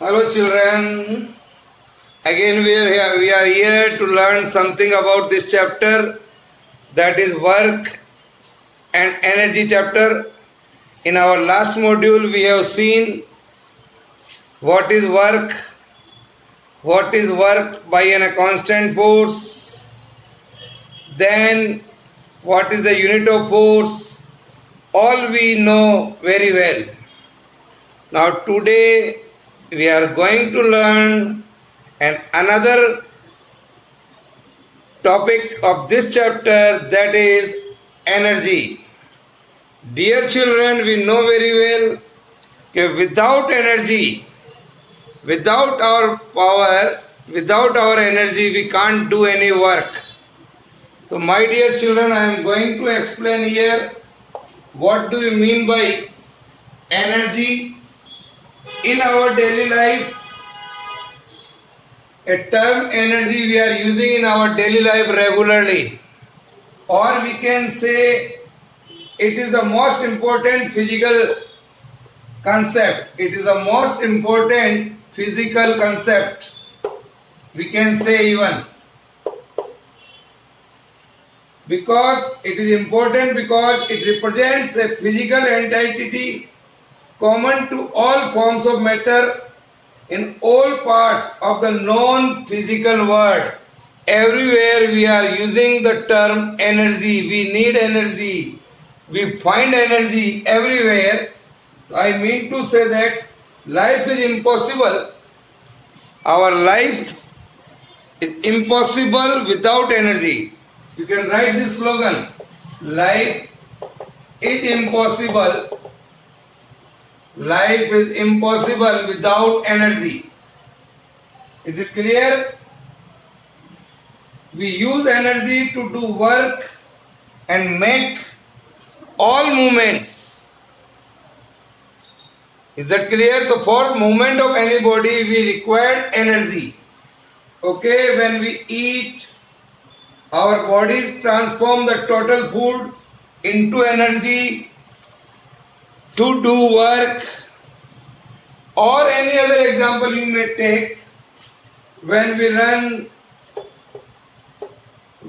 Hello children, again we are here to learn something about this chapter, that is work and energy chapter. In our last module we have seen what is work by a constant force, then what is the unit of force, all we know very well. Now today we are going to learn another topic of this chapter, that is energy. Dear children, we know very well that without energy, without our power, without our energy, we can't do any work. So my dear children, I am going to explain here what do you mean by energy in our daily life. A term energy we are using in our daily life regularly, or we can say it is the most important physical concept. It is the most important physical concept, we can say, even because it is important, because it represents a physical entity common to all forms of matter in all parts of the known physical world. Everywhere we are using the term energy. We need energy. We find energy everywhere. I mean to say that life is impossible. Our life is impossible without energy. You can write this slogan: life is impossible. Life is impossible without energy. Is it clear? We use energy to do work and make all movements. Is that clear? So for movement of any body we require energy. Okay, when we eat, our bodies transform the total food into energy to do work. Or any other example you may take, when we run,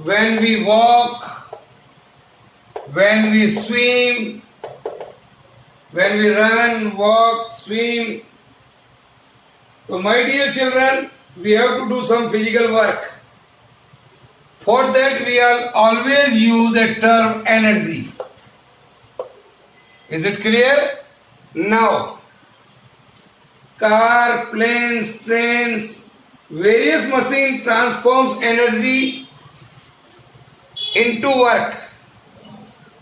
when we walk, when we swim, when we run, walk, swim. So my dear children, we have to do some physical work. For that we are always use a term energy. Is it clear? Now, car, planes, trains, various machines transforms energy into work.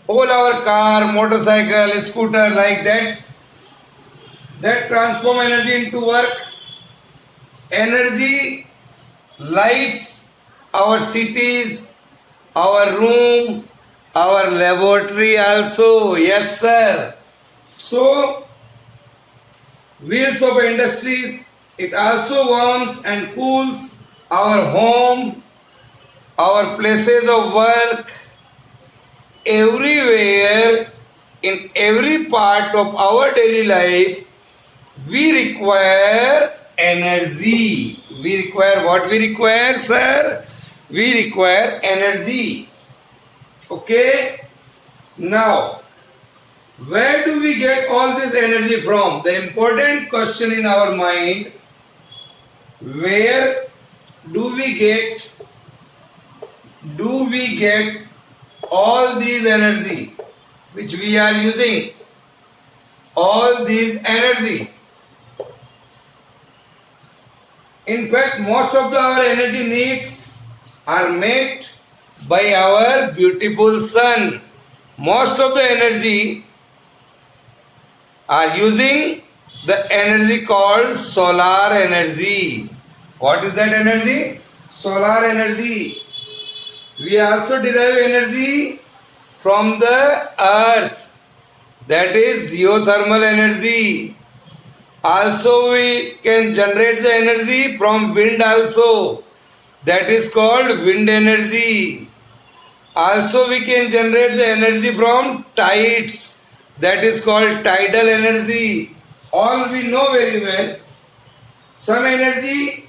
All our car, motorcycle, scooter, like that transform energy into work. Energy lights our cities, our room, our laboratory also. Yes sir. So wheels of industries, it also warms and cools our home, our places of work. Everywhere, in every part of our daily life, we require energy. We require what? We require, sir? We require energy. Okay? Now, where do we get all this energy from? The important question in our mind: where do we get all these energy which we are using? All these energy. In fact, most of our energy needs are met by our beautiful sun. Most of the energy are using the energy called solar energy. What is that energy? Solar energy. We also derive energy from the earth, that is geothermal energy. Also we can generate the energy from wind also, that is called wind energy. Also we can generate the energy from tides, that is called tidal energy. All we know very well some energy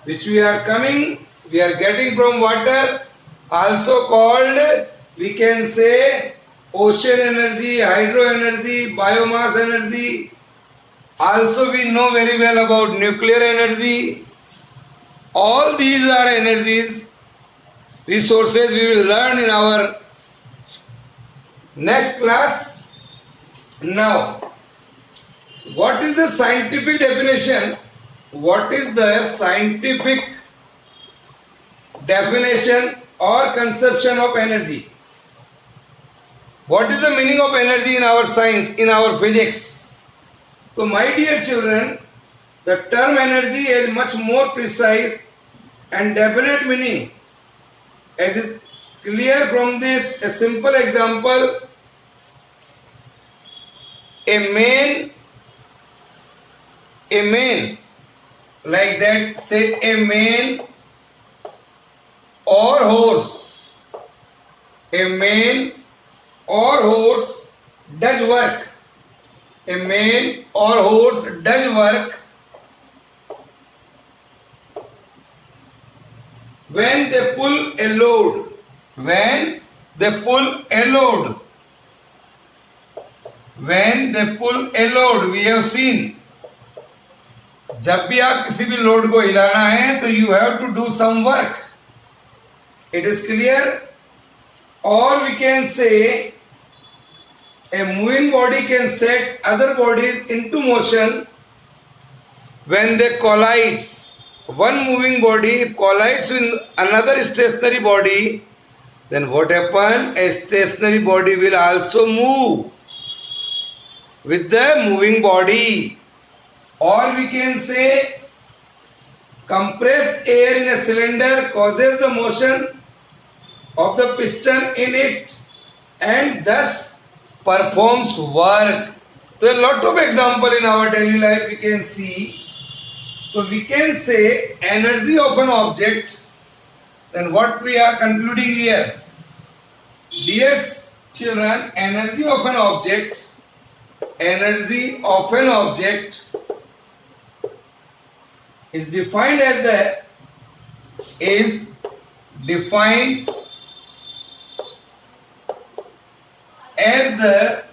which we are getting from water, also called, we can say, ocean energy, hydro energy, biomass energy. Also we know very well about nuclear energy. All these are energies, resources we will learn in our next class. Now, what is the scientific definition? What is the scientific definition or conception of energy? What is the meaning of energy in our science, in our physics? So my dear children, the term energy is much more precise and definite meaning, as is clear from this. A simple example: a man, like that, say a man or horse. A man or horse does work. A man or horse does work when they pull a load. When they pull a load. When they pull a load, we have seen. जब भी आप किसी भी load को हिलाना है तो you have to do some work. It is clear? Or we can say a moving body can set other bodies into motion when they collide. One moving body collides with another stationary body, then what happens? A stationary body will also move with the moving body. Or we can say compressed air in a cylinder causes the motion of the piston in it and thus performs work. So a lot of example in our daily life we can see. So we can say energy of an object. Then what we are concluding here? Dear children, energy of an object is defined as the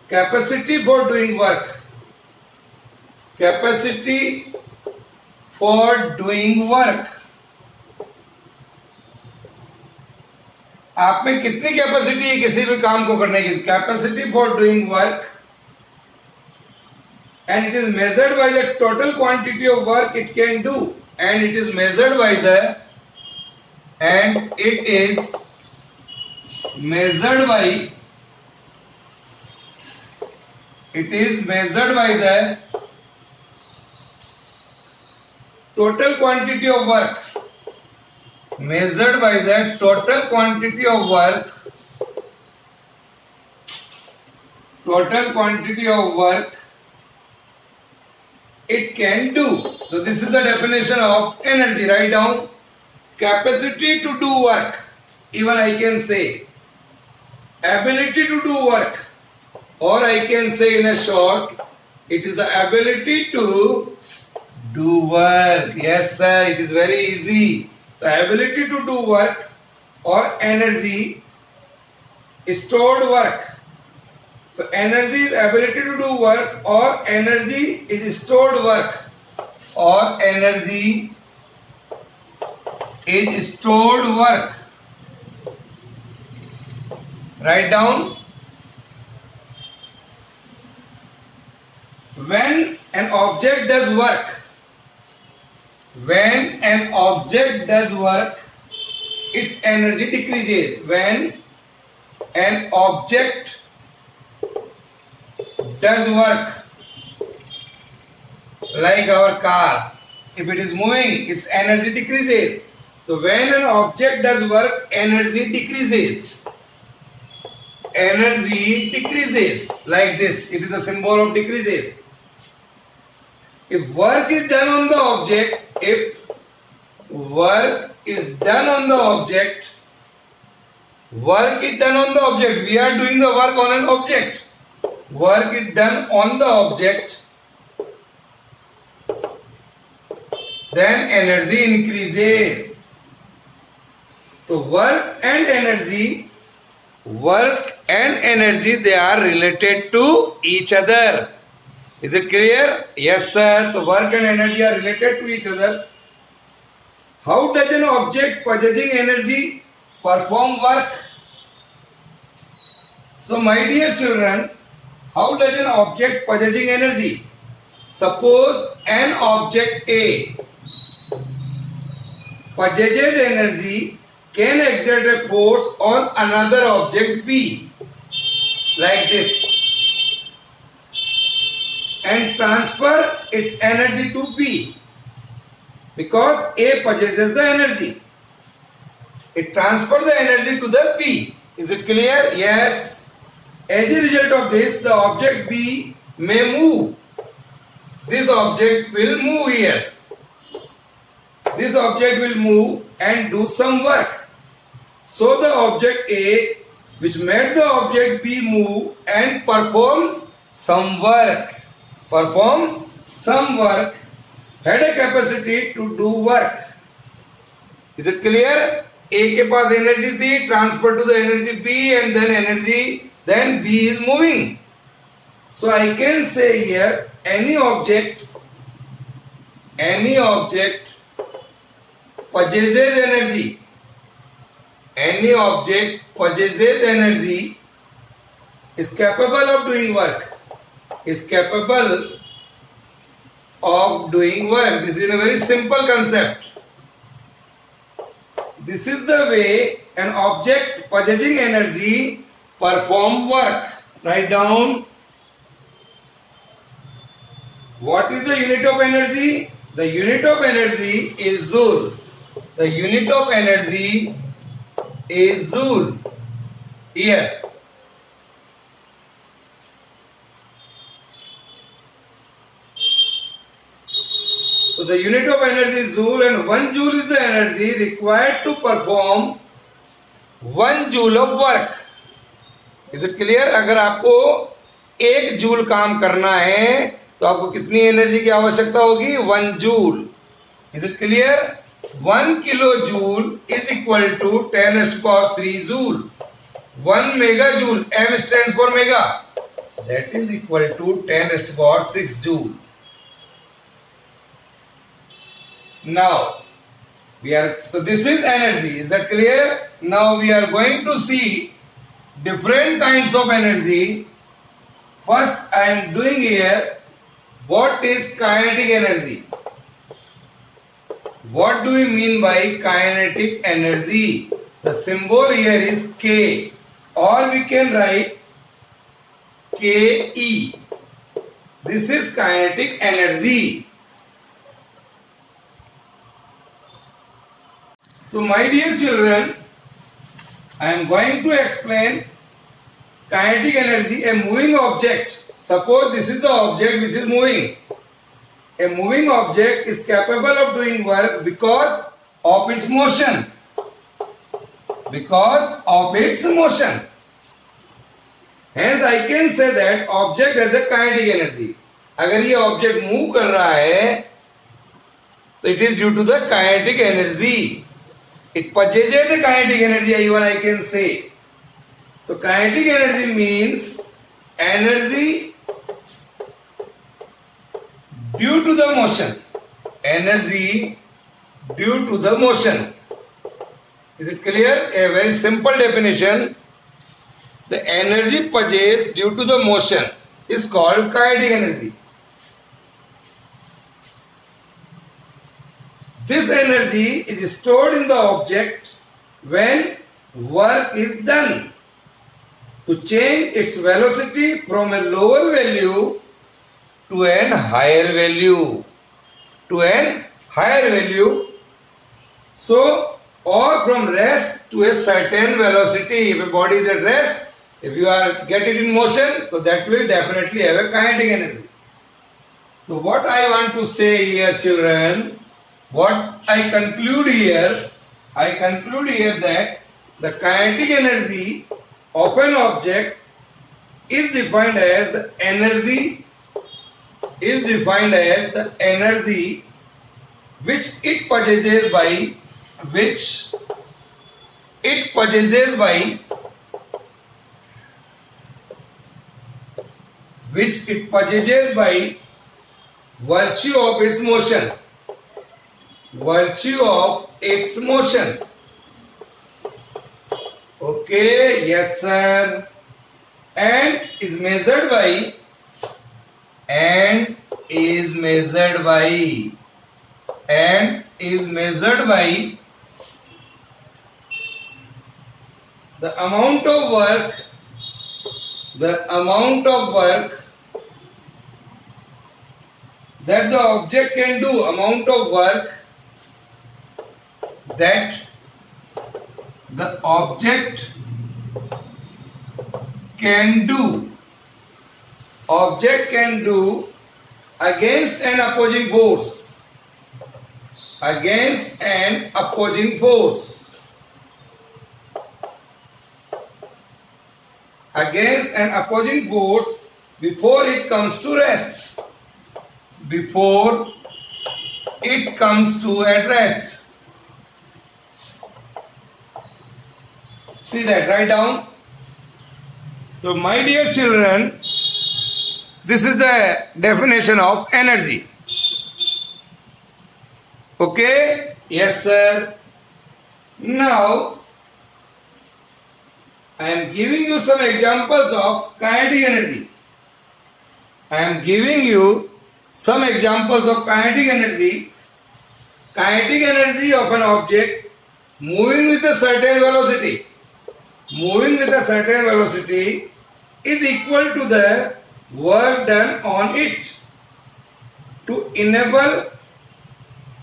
capacity for doing work. Capacity for doing work. आप में कितनी capacity है किसी भी काम को करने की? Capacity for doing work, and it is measured by the total quantity of work it can do, and it is measured by the total quantity of work. Measured by the total quantity of work. Total quantity of work it can do. So this is the definition of energy. Write down: capacity to do work. Even I can say ability to do work, or I can say in a short, it is the ability to do work. Yes sir, it is very easy. The ability to do work or energy stored work. So energy is ability to do work, or energy is stored work, or energy is stored work. Write down: when an object does work, its energy decreases. When an object does work, like our car, if it is moving, its energy decreases. So when an object does work, energy decreases. Energy decreases like this. It is the symbol of decreases. If work is done on the object, we are doing the work on an object. Work is done on the object. then energy increases. So work and energy, they are related to each other. Is it clear? Yes, sir. So work and energy are related to each other. How does an object possessing energy perform work? So my dear children, how does an object possessing energy? Suppose an object A possesses energy, can exert a force on another object B, like this, and transfer its energy to B, because A possesses the energy. It transfers the energy to the B. Is it clear? Yes. As a result of this, the object B may move. This object will move here. This object will move and do some work. So the object A, which made the object B move and perform some work, had a capacity to do work. Is it clear? A के पास energy थी, transfer to the energy B, and then B is moving. So I can say here, any object possesses energy. Any object possesses energy, is capable of doing work. This is a very simple concept. This is the way an object possessing energy perform work. Write down. What is the unit of energy? The unit of energy is joule. The unit of energy is joule. Here. So the unit of energy is joule, and 1 joule is the energy required to perform 1 joule of work. Is it clear? अगर आपको 1 joule काम करना है तो आपको कितनी energy की आवश्यकता होगी? 1 joule. Is it clear? 1 kilojoule is equal to 10 raised to power 3 joule. 1 megajoule, M stands for mega, that is equal to 10 raised to power 6 joule. Now so this is energy. Is that clear? Now we are going to see different kinds of energy. First I am doing here, what is kinetic energy? What do we mean by kinetic energy? The symbol here is K, or we can write Ke. This is kinetic energy. So my dear children, I am going to explain kinetic energy. A moving object, suppose this is the object which is moving. A moving object is capable of doing work because of its motion. Hence I can say that object has a kinetic energy. अगर ये object move कर रहा है तो it is due to the kinetic energy. It possesses the kinetic energy, even I can say. So kinetic energy means energy due to the motion. Energy due to the motion. Is it clear? A very simple definition. The energy possessed due to the motion is called kinetic energy. This energy is stored in the object when work is done. To change its velocity from a lower value to an higher value. So, or from rest to a certain velocity. If a body is at rest, if you are get it in motion, so that will definitely have a kinetic energy. So what I want to say here, children, what I conclude here that the kinetic energy of an object is defined as the energy which it possesses by which it possesses by which it possesses by virtue of its motion, virtue of its motion. Okay, yes sir. And is measured by and is measured by and is measured by the amount of work that the object can do, amount of work that the object can do against an opposing force, against an opposing force, against an opposing force before it comes to rest, before it comes to at rest. See that, write down. So my dear children, this is the definition of energy. Okay? Yes sir. Now I am giving you some examples of kinetic energy. I am giving you some examples of kinetic energy. Kinetic energy of an object moving with a certain velocity. Moving with a certain velocity is equal to the work done on it to enable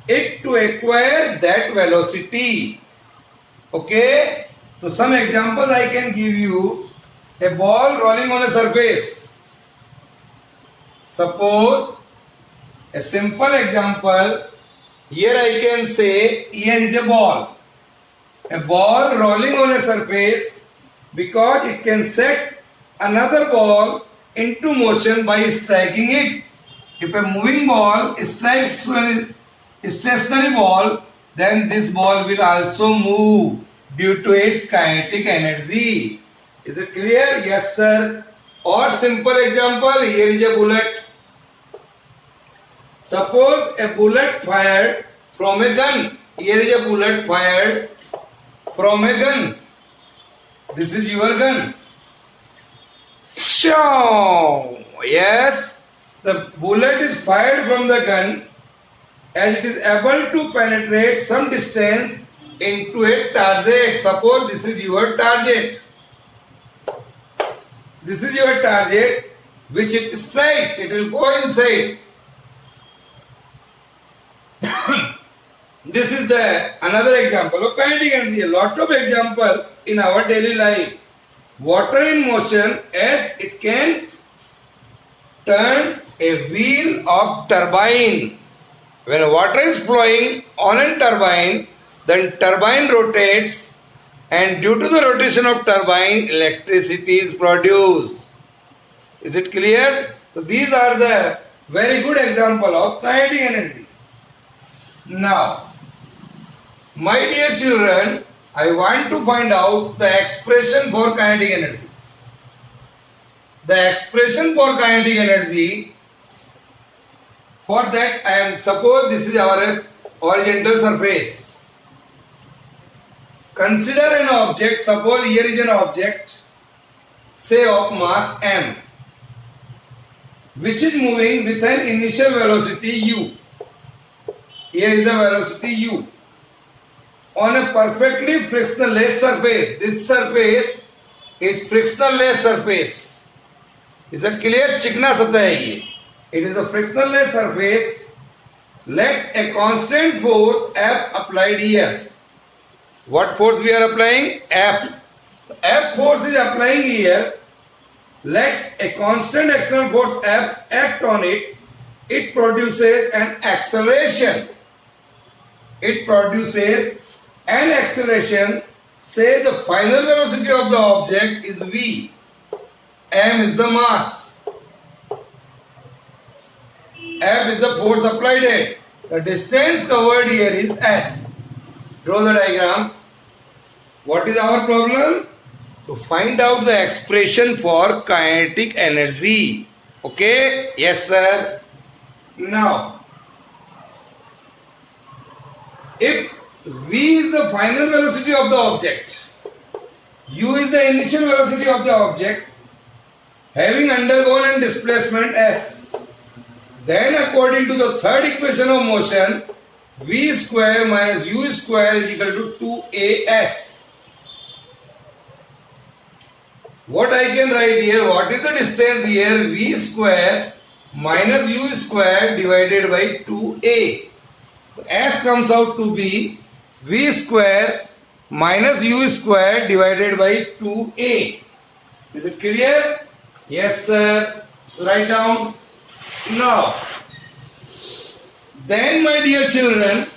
it to acquire that velocity. Okay? So some examples I can give you. A ball rolling on a surface. Suppose a simple example. Here I can say here is a ball. A ball rolling on a surface because it can set another ball into motion by striking it. If a moving ball strikes a stationary ball, then this ball will also move due to its kinetic energy. Is it clear? Yes sir. Or simple example, here is a bullet. Suppose a bullet fired from a gun. Here is a bullet fired from a gun. This is your gun. So, yes, the bullet is fired from the gun as it is able to penetrate some distance into a target. Suppose this is your target. This is your target which it strikes. It will go inside. This is the another example of kinetic energy. A lot of example in our daily life. Water in motion as it can turn a wheel of turbine. When water is flowing on a turbine, then turbine rotates, and due to the rotation of turbine, electricity is produced. Is it clear? So these are the very good example of kinetic energy. Now, my dear children, I want to find out the expression for kinetic energy. The expression for kinetic energy, for that I am, suppose this is our horizontal surface. Consider an object, suppose here is an object, say of mass m, which is moving with an initial velocity u. Here is the velocity u. On a perfectly frictionless surface. This surface is frictionless surface. Is that clear? चिकना सतह है ये. It is a frictionless surface. Let a constant force F applied here. What force we are applying? F. F force is applying here. Let a constant external force F act on it. It produces an acceleration. It produces an acceleration. Say the final velocity of the object is v. M is the mass. F is the force applied it. The distance covered here is S. Draw the diagram. What is our problem? To find out the expression for kinetic energy. Okay? Yes, sir. Now, if V is the final velocity of the object, U is the initial velocity of the object, having undergone a displacement S, then according to the third equation of motion, V square minus U square is equal to 2AS. What I can write here, what is the distance here? V square minus U square divided by 2A. So S comes out to be V square minus U square divided by 2A. Is it clear? Yes, sir. Write down. Now, then my dear children,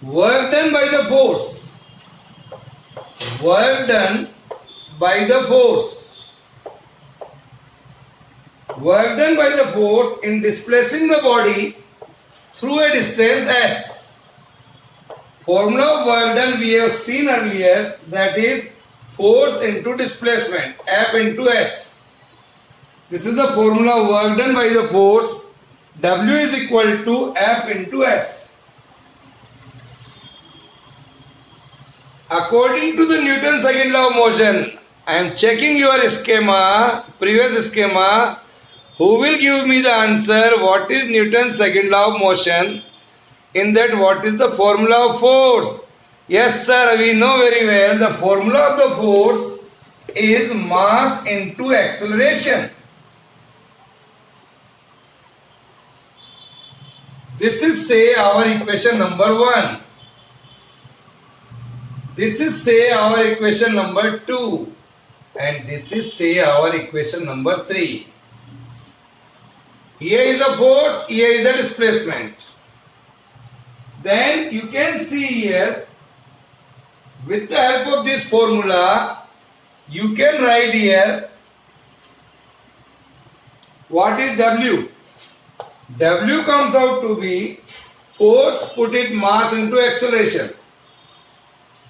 work done by the force. Work done by the force. Work done by the force in displacing the body through a distance S. Formula of work done we have seen earlier, that is force into displacement, F into S. This is the formula of work done by the force. W is equal to F into S. According to the Newton's second law of motion, I am checking your schema, previous schema. Who will give me the answer? What is Newton's second law of motion? In that, what is the formula of force? Yes, sir, we know very well the formula of the force is mass into acceleration. This is, say, our equation number 1. This is, say, our equation number 2. And this is, say, our equation number 3. Here is the force, here is the displacement. Then you can see here, with the help of this formula, you can write here what is W. W comes out to be force put it mass into acceleration,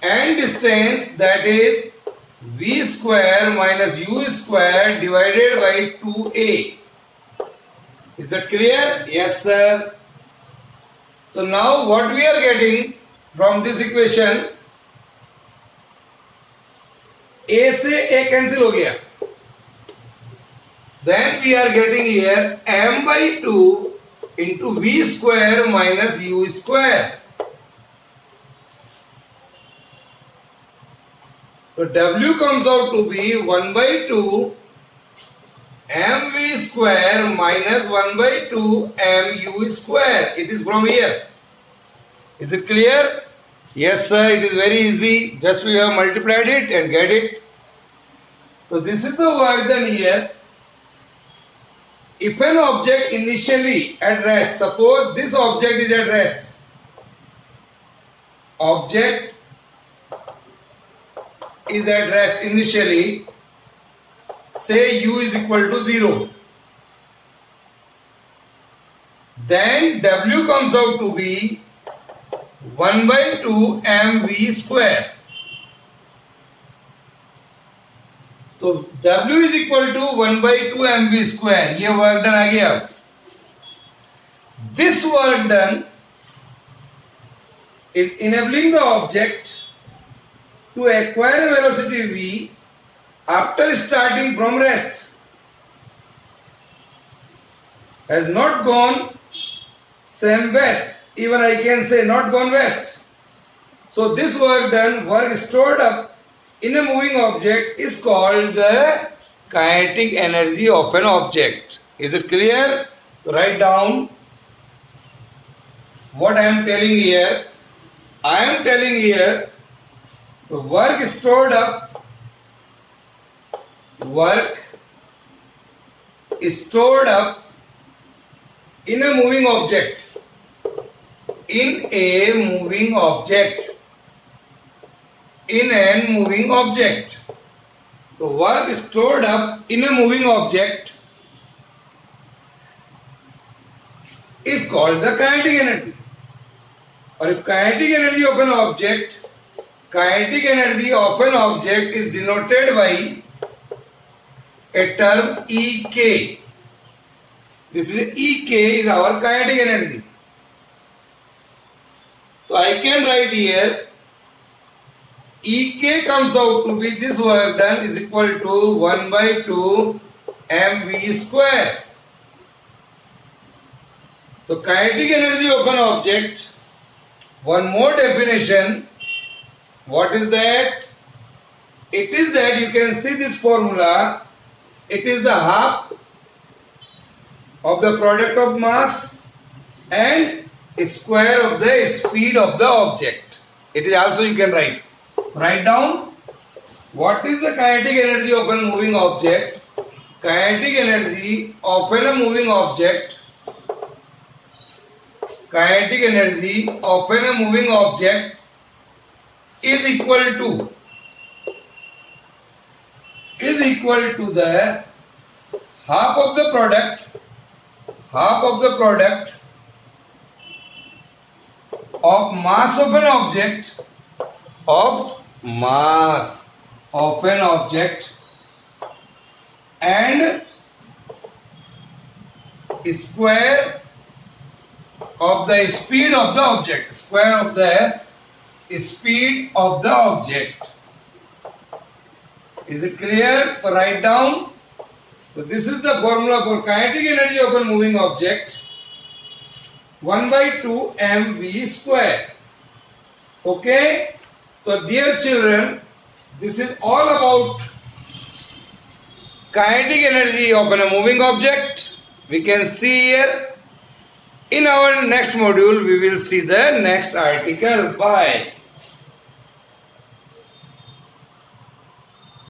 and distance, that is V square minus U square divided by 2A. Is that clear? Yes, sir. So now what we are getting from this equation, A से A cancel हो गया. Then we are getting here m by 2 into V square minus U square. So W comes out to be 1 by 2 mv square minus 1 by 2 mu square. It is from here. Is it clear? Yes, sir. It is very easy. Just we have multiplied it and get it. So this is the work done here. If an object initially at rest, suppose this object is at rest. Object is at rest initially. Say U is equal to 0. Then W comes out to be 1 by 2 mv square. So W is equal to 1 by 2 mv square. ये work done आ गया. This work done is enabling the object to acquire a velocity v after starting from rest. Has not gone same west. Even I can say not gone west. So this work done, work stored up in a moving object is called the kinetic energy of an object. Is it clear? Write down what I am telling here. I am telling here the work stored up, work is stored up in a moving object. In a moving object. In a moving object. The work is stored up in a moving object is called the kinetic energy. Or if kinetic energy of an object is denoted by a term Ek. This is Ek is our kinetic energy. So I can write here Ek comes out to be this work done is equal to 1 by 2 mv square. So kinetic energy of an object, one more definition. What is that? It is that you can see this formula. It is the half of the product of mass and square of the speed of the object. It is also you can write down what is the kinetic energy of a moving object. Kinetic energy of a moving object is equal to the half of the product of mass of an object and square of the speed of the object. Is it clear? So write down. So this is the formula for kinetic energy of a moving object. 1 by 2 mv square. Okay? So dear children, this is all about kinetic energy of a moving object. We can see here. In our next module, we will see the next article. Bye.